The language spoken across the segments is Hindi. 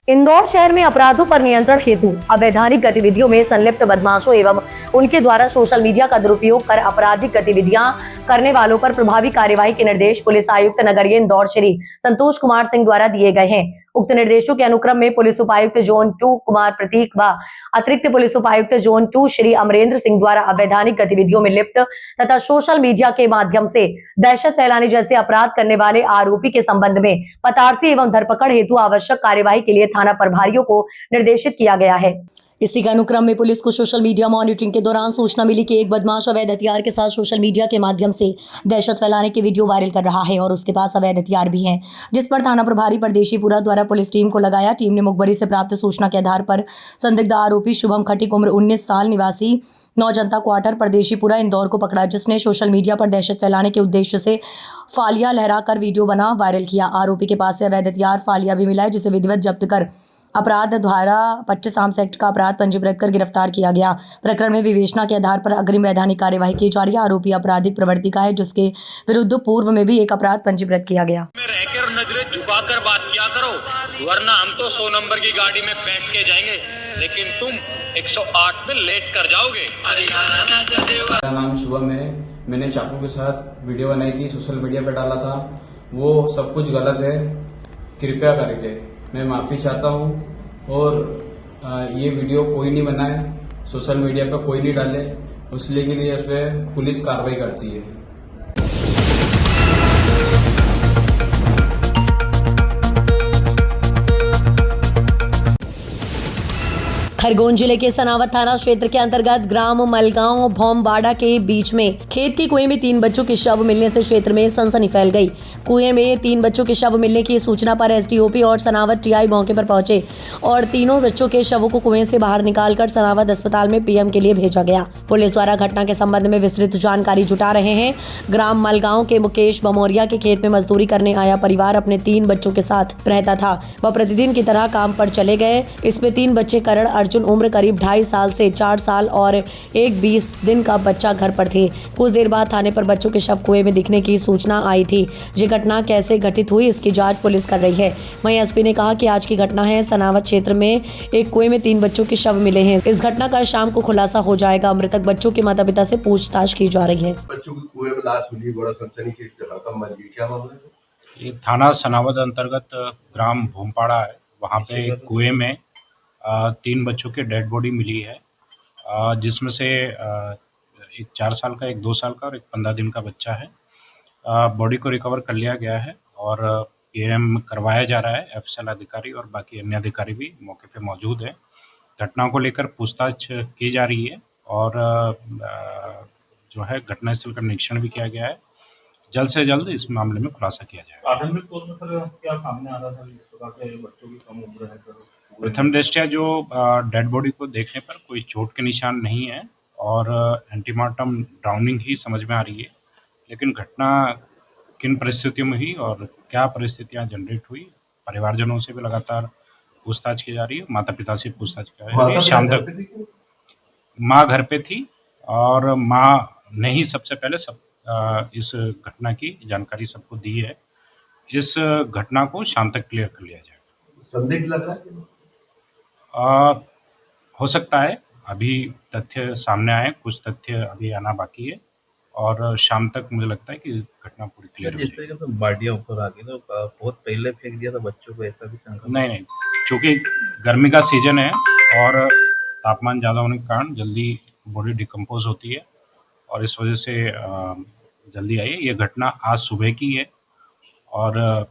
इंदौर शहर में अपराधों पर नियंत्रण हेतु अवैधानिक गतिविधियों में संलिप्त बदमाशों एवं उनके द्वारा सोशल मीडिया का दुरुपयोग कर आपराधिक गतिविधियां करने वालों पर प्रभावी कार्यवाही के निर्देश पुलिस आयुक्त नगरीय इंदौर श्री संतोष कुमार सिंह द्वारा दिए गए हैं। उक्त निर्देशों के अनुक्रम में पुलिस उपायुक्त जोन 2 कुमार प्रतीक व अतिरिक्त पुलिस उपायुक्त जोन 2 श्री अमरेंद्र सिंह द्वारा अवैधानिक गतिविधियों में लिप्त तथा सोशल मीडिया के माध्यम से दहशत फैलाने जैसे अपराध करने वाले आरोपी के संबंध में पतारसी एवं धरपकड़ हेतु आवश्यक कार्यवाही के लिए थाना प्रभारियों को निर्देशित किया गया है। इसी के अनुक्रम में पुलिस को सोशल मीडिया मॉनिटरिंग के दौरान सूचना मिली कि एक बदमाश अवैध हथियार के साथ सोशल मीडिया के माध्यम से दहशत फैलाने की वीडियो वायरल कर रहा है और उसके पास अवैध हथियार भी हैं, जिस पर थाना प्रभारी परदेशीपुरा द्वारा पुलिस टीम को लगाया। टीम ने मुखबरी से प्राप्त सूचना के आधार पर संदिग्ध आरोपी शुभम खटीक उम्र 19 साल निवासी नौ जनता क्वार्टर परदेशीपुरा इंदौर को पकड़ा, जिसने सोशल मीडिया पर दहशत फैलाने के उद्देश्य से फालिया लहराकर वीडियो बना वायरल किया। आरोपी के पास से अवैध हथियार फालिया भी मिला है, जिसे विधिवत जब्त कर अपराध धारा 25 आर्म्स एक्ट का अपराध पंजीकृत कर गिरफ्तार किया गया। प्रकरण में विवेचना के आधार पर अग्रिम वैधानिक कार्यवाही की जा रही है। आरोपी आपराधिक प्रवृत्ति का है, जिसके विरुद्ध पूर्व में भी एक अपराध पंजीकृत किया गया। रहकर नजरें झुकाकर बात किया करो, वरना हम तो 100 नंबर की गाड़ी में बैठ के जाएंगे, लेकिन तुम 108 में लेट कर जाओगे। मेरा नाम शुभम है। मैंने चाकू के साथ वीडियो बनाई थी, सोशल मीडिया पे डाला था। वो सब कुछ गलत है, कृपया करके मैं माफ़ी चाहता हूँ। और ये वीडियो कोई नहीं बनाए, सोशल मीडिया पर कोई नहीं डाले, उसके लिए इस पर पुलिस कार्रवाई करती है। खरगोन जिले के सनावत थाना क्षेत्र के अंतर्गत ग्राम मलगांव भौमबाड़ा के बीच में खेत के कुएं में 3 बच्चों के शव मिलने से क्षेत्र में सनसनी फैल गई। कुएं में 3 बच्चों के शव मिलने की सूचना पर एसडीओपी और सनावत टीआई मौके पर पहुंचे और तीनों बच्चों के शवों को कुएं से बाहर निकालकर सनावत अस्पताल में पीएम के लिए भेजा गया। पुलिस द्वारा घटना के संबंध में विस्तृत जानकारी जुटा रहे हैं। ग्राम मलगांव के मुकेश भमोरिया के खेत में मजदूरी करने आया परिवार अपने 3 बच्चों के साथ रहता था। वह प्रतिदिन की तरह काम पर चले गए। इसमें 3 बच्चे करण अर्जुन उम्र करीब 2.5 साल से 4 साल और एक 20 दिन का बच्चा घर पर थे। कुछ देर बाद थाने पर बच्चों के शव कुएं में दिखने की सूचना आई थी। ये घटना कैसे घटित हुई, इसकी जांच पुलिस कर रही है। वहीं एसपी ने कहा कि आज की घटना है, सनावत क्षेत्र में एक कुएं में 3 बच्चों के शव मिले हैं। इस घटना का शाम को खुलासा हो जाएगा। मृतक बच्चों के माता पिता से पूछताछ की जा रही है। बच्चों की कुएं में लाश मिली, बड़ा सनसनी की रकम बन गई, क्या मामला है? ये थाना सनावद अंतर्गत ग्राम भोमपाड़ा है। वहाँ पे कुएं में 3 बच्चों के डेड बॉडी मिली है, जिसमें से एक 4 साल का, एक 2 साल का और एक 15 दिन का बच्चा है। बॉडी को रिकवर कर लिया गया है और पीएम करवाया जा रहा है। एफएसएल अधिकारी और बाकी अन्य अधिकारी भी मौके पे मौजूद है। घटना को लेकर पूछताछ की जा रही है और जो है घटनास्थल का निरीक्षण भी किया गया है। जल्द से जल्द इस मामले में खुलासा किया जाएगा। प्राथमिक तौर पर सर क्या सामने आ रहा था इस प्रकार से बच्चों की कम उम्र है सर? प्रथम दृष्टया जो डेड बॉडी को देखने पर कोई चोट के निशान नहीं है और एंटीमार्टम ड्राउनिंग ही समझ में आ रही है, लेकिन घटना किन परिस्थितियों में हुई और क्या परिस्थितियां जनरेट हुई, परिवारजनों से भी लगातार पूछताछ की जा रही है। माता पिता से पूछताछ की जा रही है। शाम तक माँ घर पे थी और माँ ने ही सबसे पहले इस घटना की जानकारी सबको दी है। इस घटना को शाम तक क्लियर कर लिया जाएगा। संदिग्ध लग रहा है? हो सकता है, अभी तथ्य सामने आए, कुछ तथ्य अभी आना बाकी है और शाम तक मुझे लगता है कि घटना पूरी क्लियर हो जाएगी। जिस तरीके से बाल्टियां ऊपर आ गई तो बहुत पहले फेंक दिया था बच्चों को, ऐसा भी शंका? नहीं, चूँकि गर्मी का सीजन है और तापमान ज़्यादा होने के कारण जल्दी बॉडी डिकम्पोज होती है और इस वजह से जल्दी आई है। ये घटना आज सुबह की है और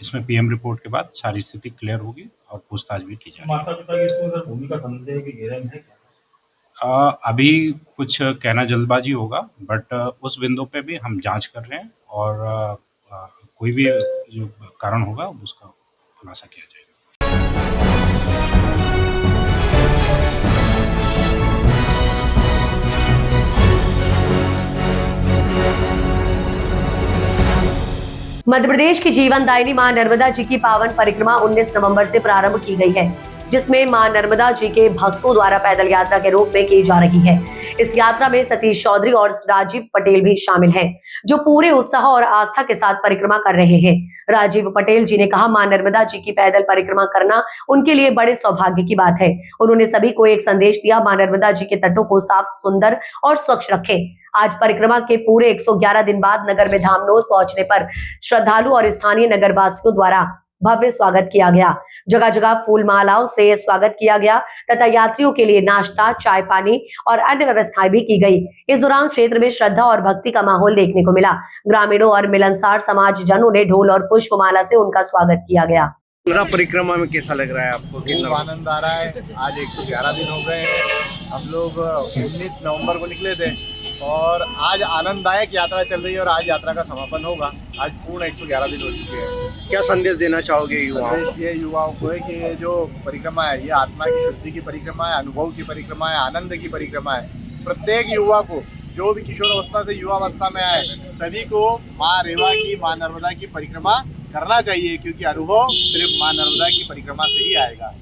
इसमें पीएम रिपोर्ट के बाद सारी स्थिति क्लियर होगी और पूछताछ भी की जाएगी। माता पिता की इसमें सर भूमिका संदेह की गहराई है क्या? अभी कुछ कहना जल्दबाजी होगा, बट उस बिंदु पे भी हम जांच कर रहे हैं और कोई भी जो कारण होगा उसका खुलासा किया जाएगा। मध्य प्रदेश की जीवनदायिनी मां नर्मदा जी की पावन परिक्रमा 19 नवंबर से प्रारंभ की गई है। जिसमें मां नर्मदा जी के भक्तों द्वारा पैदल यात्रा के रूप में की जा रही है। इस यात्रा में सतीश चौधरी और राजीव पटेल भी शामिल हैं, जो पूरे उत्साह और आस्था के साथ परिक्रमा कर रहे हैं। राजीव पटेल जी ने कहा, मां नर्मदा जी की पैदल परिक्रमा करना उनके लिए बड़े सौभाग्य की बात है। उन्होंने सभी को एक संदेश दिया, मां नर्मदा जी के तटों को साफ, सुंदर और स्वच्छ रखें। आज परिक्रमा के पूरे 111 दिन बाद नगर में धामनोद पहुंचने पर श्रद्धालु और स्थानीय नगरवासियों द्वारा भव्य स्वागत किया गया। जगह जगह फूल मालाओं से स्वागत किया गया तथा यात्रियों के लिए नाश्ता, चाय पानी और अन्य व्यवस्थाएं भी की गई। इस दौरान क्षेत्र में श्रद्धा और भक्ति का माहौल देखने को मिला। ग्रामीणों और मिलनसार समाज जनों ने ढोल और पुष्पमाला से उनका स्वागत किया गया। पूरा परिक्रमा में कैसा लग रहा है आपको? खूब आनंद आ रहा है। आज 111 दिन हो गए हैं। हम लोग 19 नवंबर को निकले थे और आज आनंददायक यात्रा चल रही है और आज यात्रा का समापन होगा। आज पूर्ण 111 दिन हो चुके हैं। क्या संदेश देना चाहोगे युवाओं को? ये युवाओं को है कि ये जो परिक्रमा है, ये आत्मा की शुद्धि की परिक्रमा है, अनुभव की परिक्रमा है, आनंद की परिक्रमा है। प्रत्येक युवा को, जो भी किशोर अवस्था से युवा अवस्था में आए, सभी को माँ रेवा की, माँ नर्मदा की परिक्रमा करना चाहिए, क्योंकि अनुभव सिर्फ माँ नर्मदा की परिक्रमा से ही आएगा।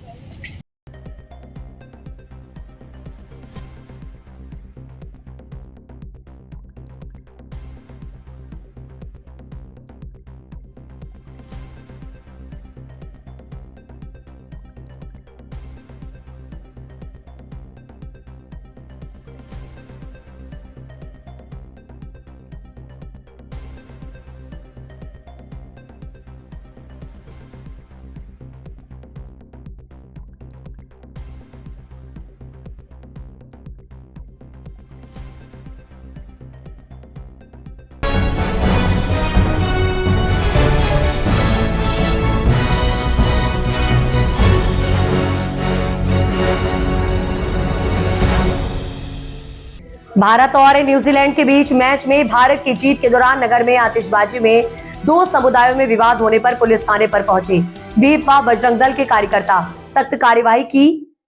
भारत और न्यूजीलैंड के बीच मैच में भारत की जीत के दौरान नगर में आतिशबाजी में दो समुदायों में विवाद होने पर पुलिस थाने पर पहुंचे। वीप व बजरंग दल के कार्यकर्ता सख्त कार्यवाही की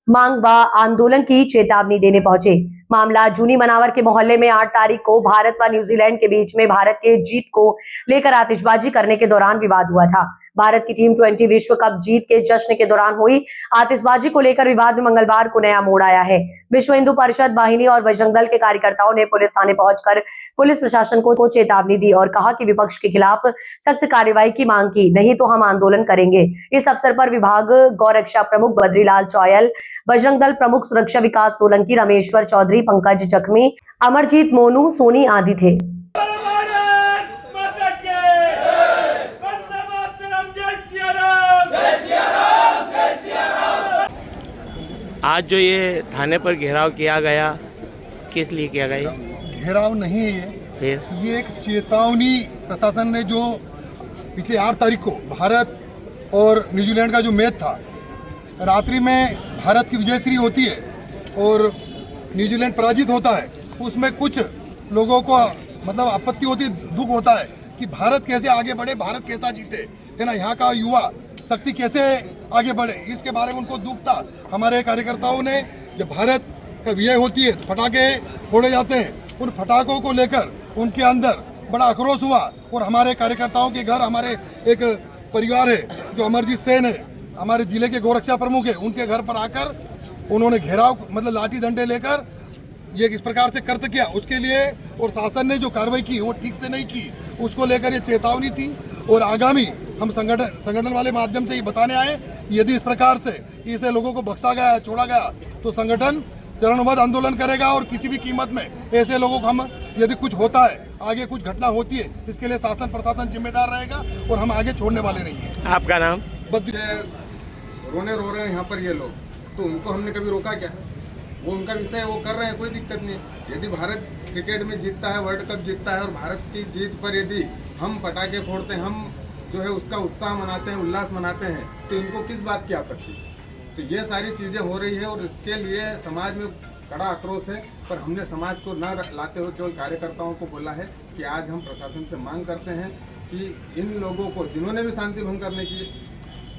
मांग व आंदोलन की चेतावनी देने पहुंचे। मामला जूनी मनावर के मोहल्ले में 8 तारीख को भारत व न्यूजीलैंड के बीच में भारत के जीत को लेकर आतिशबाजी करने के दौरान विवाद हुआ था। भारत की टीम 20 विश्व कप जीत के जश्न के दौरान हुई आतिशबाजी को लेकर विवाद में मंगलवार को नया मोड़ आया है। विश्व हिंदू परिषद वाहिनी और बजरंग दल के कार्यकर्ताओं ने पुलिस थाने पहुंचकर पुलिस प्रशासन को चेतावनी दी और कहा कि विपक्ष के खिलाफ सख्त कार्रवाई की मांग की, नहीं तो हम आंदोलन करेंगे। इस अवसर पर विभाग गौरक्षा प्रमुख बद्रीलाल चौयल, बजरंग दल प्रमुख सुरक्षा विकास सोलंकी, रमेश्वर चौधरी, पंकज जख्मी, अमरजीत मोनू, सोनी आदि थे। आज जो ये थाने पर घेराव किया गया, किस लिए किया गया? घेराव नहीं है फिर ये एक चेतावनी प्रशासन ने जो पिछले 8 तारीख को भारत और न्यूजीलैंड का जो मैच था, रात्रि में भारत की विजयश्री होती है और न्यूजीलैंड पराजित होता है। उसमें कुछ लोगों को मतलब आपत्ति होती है, दुख होता है कि भारत कैसे आगे बढ़े, भारत कैसा जीते, है ना, यहाँ का युवा शक्ति कैसे आगे बढ़े, इसके बारे में उनको दुख था। हमारे कार्यकर्ताओं ने जब भारत का विजय होती है तो पटाखे फोड़े जाते हैं, उन पटाखों को लेकर उनके अंदर बड़ा आक्रोश हुआ और हमारे कार्यकर्ताओं के घर, हमारे एक परिवार है जो अमरजीत सेन है, हमारे जिले के गौरक्षा प्रमुख है, उनके घर पर आकर उन्होंने घेराव मतलब लाठी डंडे लेकर ये इस प्रकार से कृत्य किया। उसके लिए और शासन ने जो कार्रवाई की वो ठीक से नहीं की, उसको लेकर ये चेतावनी थी। और आगामी हम संगठन वाले माध्यम से ये बताने आए यदि इस प्रकार से ऐसे लोगों को बख्शा गया, छोड़ा गया तो संगठन चरणबद्ध आंदोलन करेगा और किसी भी कीमत में ऐसे लोगों को हम, यदि कुछ होता है, आगे कुछ घटना होती है, इसके लिए शासन प्रशासन जिम्मेदार रहेगा और हम आगे छोड़ने वाले नहीं है। आपका नाम? रोने रो रहे हैं यहाँ पर ये लोग, तो उनको हमने कभी रोका क्या? वो उनका विषय है, वो कर रहे हैं, कोई दिक्कत नहीं। यदि भारत क्रिकेट में जीतता है, वर्ल्ड कप जीतता है और भारत की जीत पर यदि हम पटाखे फोड़ते हैं, हम जो है उसका उत्साह मनाते हैं, उल्लास मनाते हैं, तो इनको किस बात की आपत्ति? तो ये सारी चीज़ें हो रही है और इसके लिए समाज में कड़ा आक्रोश है। पर हमने समाज को न लाते हुए केवल कार्यकर्ताओं को बोला है कि आज हम प्रशासन से मांग करते हैं कि इन लोगों को, जिन्होंने भी शांति भंग करने की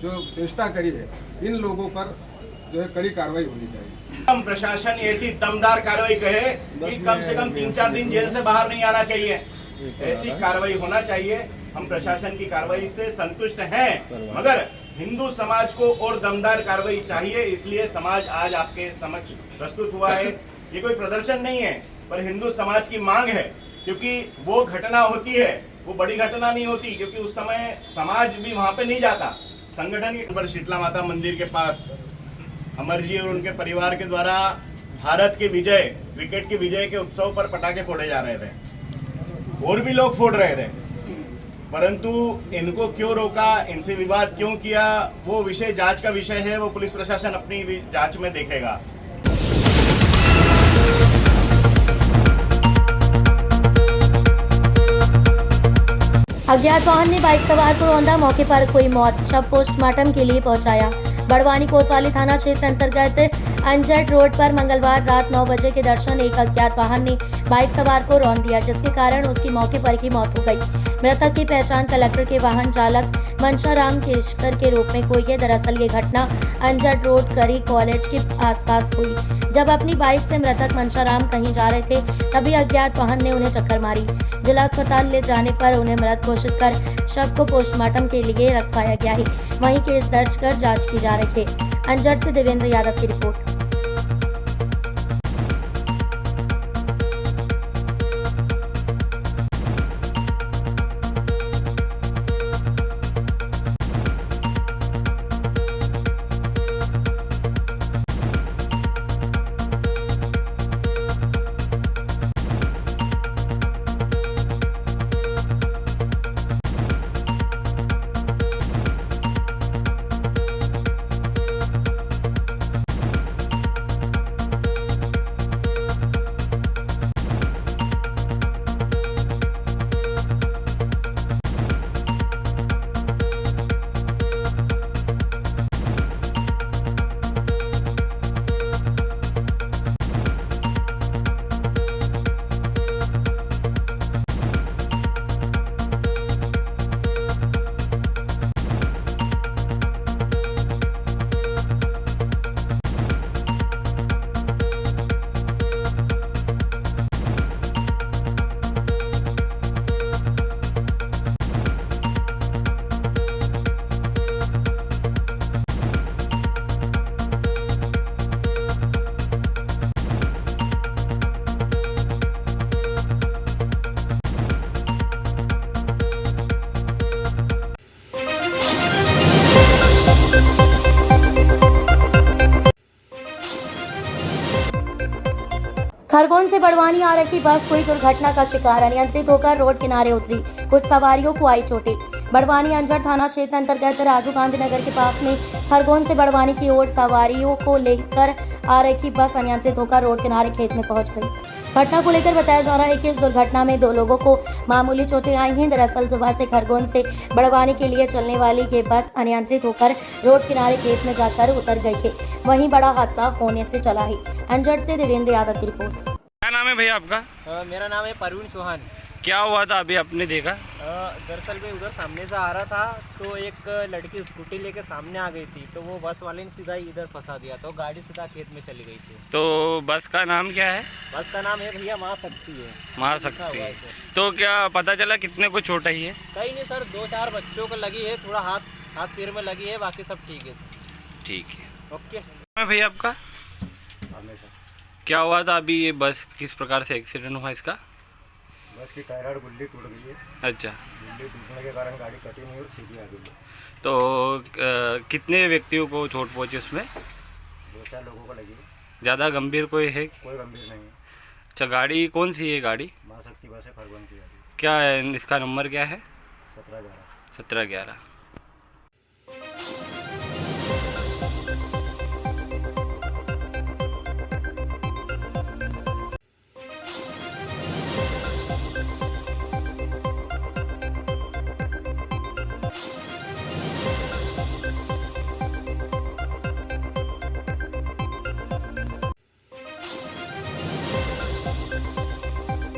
जो चेष्टा करी है, इन लोगों पर जो है कड़ी कार्रवाई होनी चाहिए। हम प्रशासन ऐसी दमदार कार्रवाई कहे कि कम से कम 3-4 दिन जेल से बाहर नहीं आना चाहिए, ऐसी कार्रवाई होना चाहिए। हम प्रशासन की कार्रवाई से संतुष्ट हैं, मगर हिंदू समाज को और दमदार कार्रवाई चाहिए, इसलिए समाज आज आपके समक्ष प्रस्तुत हुआ है। ये कोई प्रदर्शन नहीं है, पर हिंदू समाज की मांग है, क्योंकि वो घटना होती है, वो बड़ी घटना नहीं होती, क्योंकि उस समय समाज भी वहाँ पे नहीं जाता। संगठन के पर शीतला माता मंदिर के पास अमर जी और उनके परिवार के द्वारा भारत के विजय, क्रिकेट के विजय के उत्सव पर पटाखे फोड़े जा रहे थे, और भी लोग फोड़ रहे थे, परंतु इनको क्यों रोका, इनसे विवाद क्यों किया, वो विषय जांच का विषय है। वो पुलिस प्रशासन अपनी जांच में देखेगा। अज्ञात वाहन ने बाइक सवार को रौंदा, मौके पर हुई मौत, शव पोस्टमार्टम के लिए पहुंचाया। बड़वानी कोतवाली थाना क्षेत्र अंतर्गत अंजट रोड पर मंगलवार रात 9 बजे के दर्शन एक अज्ञात वाहन ने बाइक सवार को रौंद दिया, जिसके कारण उसकी मौके पर ही मौत हो गई। मृतक की पहचान कलेक्टर के वाहन चालक मनशाराम केशकर के रूप में हुई है। दरअसल ये घटना अंजट रोड करी कॉलेज के आसपास हुई। जब अपनी बाइक से मृतक मनशाराम कहीं जा रहे थे, तभी अज्ञात वाहन ने उन्हें टक्कर मारी। जिला अस्पताल ले जाने पर उन्हें मृत घोषित कर शव को पोस्टमार्टम के लिए रखवाया गया है। वहीं केस दर्ज कर जांच की जा रही है। अंजट से देवेंद्र यादव की रिपोर्ट। खरगोन से बड़वानी आ रही बस हुई दुर्घटना का शिकार, अनियंत्रित होकर रोड किनारे उतरी, कुछ सवारियों को आई चोटें। बड़वानी अंजड़ थाना क्षेत्र अंतर्गत राजीव गांधी नगर के पास में खरगोन से बड़वानी की ओर सवारियों को लेकर आ रही बस अनियंत्रित होकर रोड किनारे खेत में पहुंच गई। घटना को लेकर बताया जा रहा है कि इस दुर्घटना में 2 लोगों को मामूली चोटें आई हैं। दरअसल सुबह से खरगोन से बड़वानी के लिए चलने वाली ये बस अनियंत्रित होकर रोड किनारे खेत में जाकर उतर गई है। वहीं बड़ा हादसा होने से चला है। अंजड़ से देवेंद्र यादव की रिपोर्ट। क्या नाम है भैया आपका? मेरा नाम है परवीन चौहान। क्या हुआ था अभी आपने देखा? दरअसल मैं उधर सामने से आ रहा था, तो एक लड़की स्कूटी लेके सामने आ गई थी, तो वो बस वाले ने सीधा इधर फंसा दिया, तो गाड़ी सीधा खेत में चली गई थी। तो बस का नाम क्या है? बस का नाम है भैया महाशक्ति है। महाशक्ति। तो क्या पता चला कितने को चोट आई है? कहीं नहीं सर, 2-4 बच्चों को लगी है, थोड़ा हाथ पैर में लगी है, बाकी सब ठीक है सर। ठीक है, ओके। भैया आपका क्या हुआ था अभी? ये बस किस प्रकार से एक्सीडेंट हुआ इसका? बस की टायर गुल्ली टूट गई है। अच्छा। गुल्ली टूटने के कारण गाड़ी कटी नहीं और सीधी आ गई है। तो कितने व्यक्तियों को चोट पहुंची उसमें? 2-4 लोगों को लगी है। ज़्यादा गंभीर कोई है? कोई गंभीर नहीं है। अच्छा, गाड़ी कौन सी है? गाड़ी महाशक्ति बस है, खरगोन की गाड़ी। क्या है इसका नंबर क्या है? 1711। 1711।